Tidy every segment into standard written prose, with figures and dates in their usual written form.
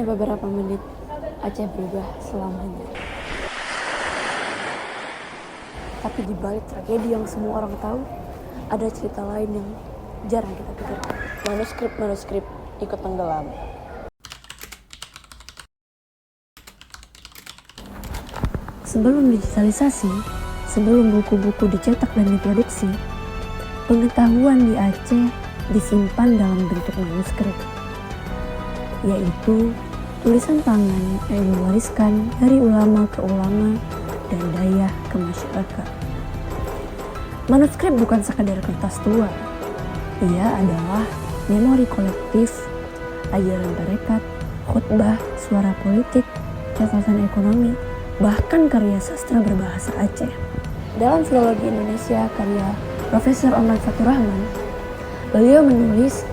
beberapa menit, Aceh berubah selamanya. Tapi di balik tragedi yang semua orang tahu, ada cerita lain yang jarang kita pikirkan. Manuskrip ikut tenggelam. Sebelum digitalisasi, sebelum buku-buku dicetak dan diproduksi, pengetahuan di Aceh disimpan dalam bentuk manuskrip, yaitu tulisan tangan yang diwariskan dari ulama ke ulama dan dayah ke masyarakat. Manuskrip bukan sekadar kertas tua, ia adalah memori kolektif, ajaran tarekat, khutbah, suara politik, catatan ekonomi, bahkan karya sastra berbahasa Aceh. Dalam Filologi Indonesia karya Profesor Ahmad Fatur Rahman, beliau menulis,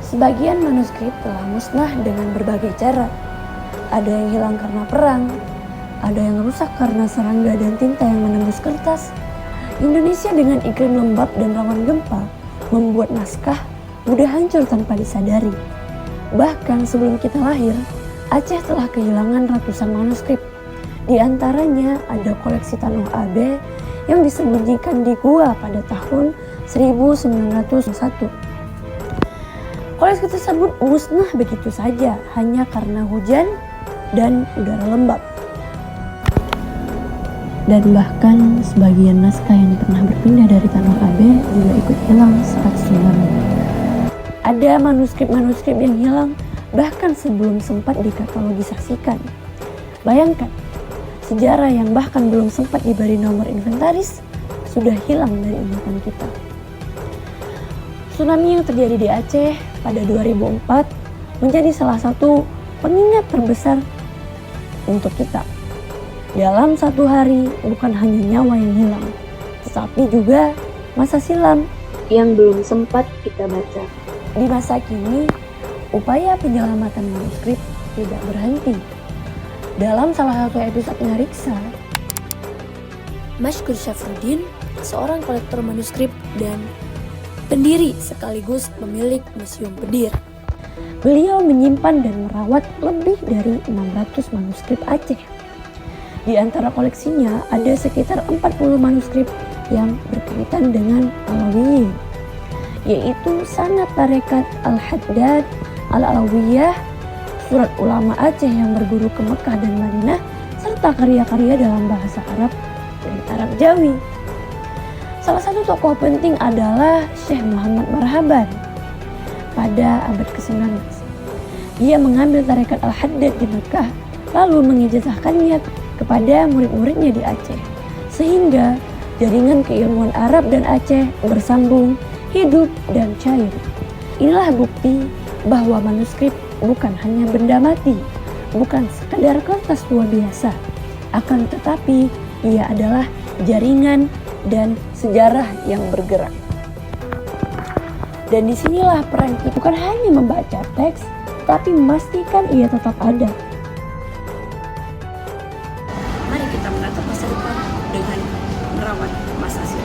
sebagian manuskrip telah musnah dengan berbagai cara. Ada yang hilang karena perang, ada yang rusak karena serangga dan tinta yang menembus kertas. Indonesia dengan iklim lembab dan rawan gempa membuat naskah mudah hancur tanpa disadari. Bahkan sebelum kita lahir, Aceh telah kehilangan ratusan manuskrip. Di antaranya ada koleksi Tanuh Abe yang disembunyikan di gua pada tahun 1901. Koleksi tersebut musnah begitu saja hanya karena hujan dan udara lembab. Dan bahkan sebagian naskah yang pernah berpindah dari Tanuh Abe juga ikut hilang saat tsunami. Ada manuskrip-manuskrip yang hilang bahkan sebelum sempat dikatalogisasikan. Bayangkan, sejarah yang bahkan belum sempat diberi nomor inventaris sudah hilang dari ingatan kita. Tsunami yang terjadi di Aceh pada 2004 menjadi salah satu pengingat terbesar untuk kita. Dalam satu hari bukan hanya nyawa yang hilang, tetapi juga masa silam yang belum sempat kita baca. Di masa kini, upaya penyelamatan manuskrip tidak berhenti. Dalam salah satu episode Ngariksa, Mashkur Syafruddin, seorang kolektor manuskrip dan pendiri sekaligus pemilik Museum Pedir. Beliau menyimpan dan merawat lebih dari 600 manuskrip Aceh. Di antara koleksinya ada sekitar 40 manuskrip yang berkaitan dengan Alawiyyin, yaitu sanad tarekat Al-Haddad, Al-Alawiyah, surat ulama Aceh yang berguru ke Mekah dan Madinah, serta karya-karya dalam bahasa Arab dan Arab Jawi. Salah satu tokoh penting adalah Syekh Muhammad Marhaban pada abad ke-19. Dia mengambil tarekat Al-Haddad di Mekah lalu mengijazahkannya kepada murid-muridnya di Aceh, sehingga jaringan keilmuan Arab dan Aceh bersambung, hidup dan cair. Inilah bukti bahwa manuskrip bukan hanya benda mati, bukan sekadar kertas tua biasa, akan tetapi ia adalah jaringan dan sejarah yang bergerak. Dan disinilah peran kita bukan hanya membaca teks, tapi memastikan ia tetap ada. Mari kita menatap masa depan dengan merawat masa silam.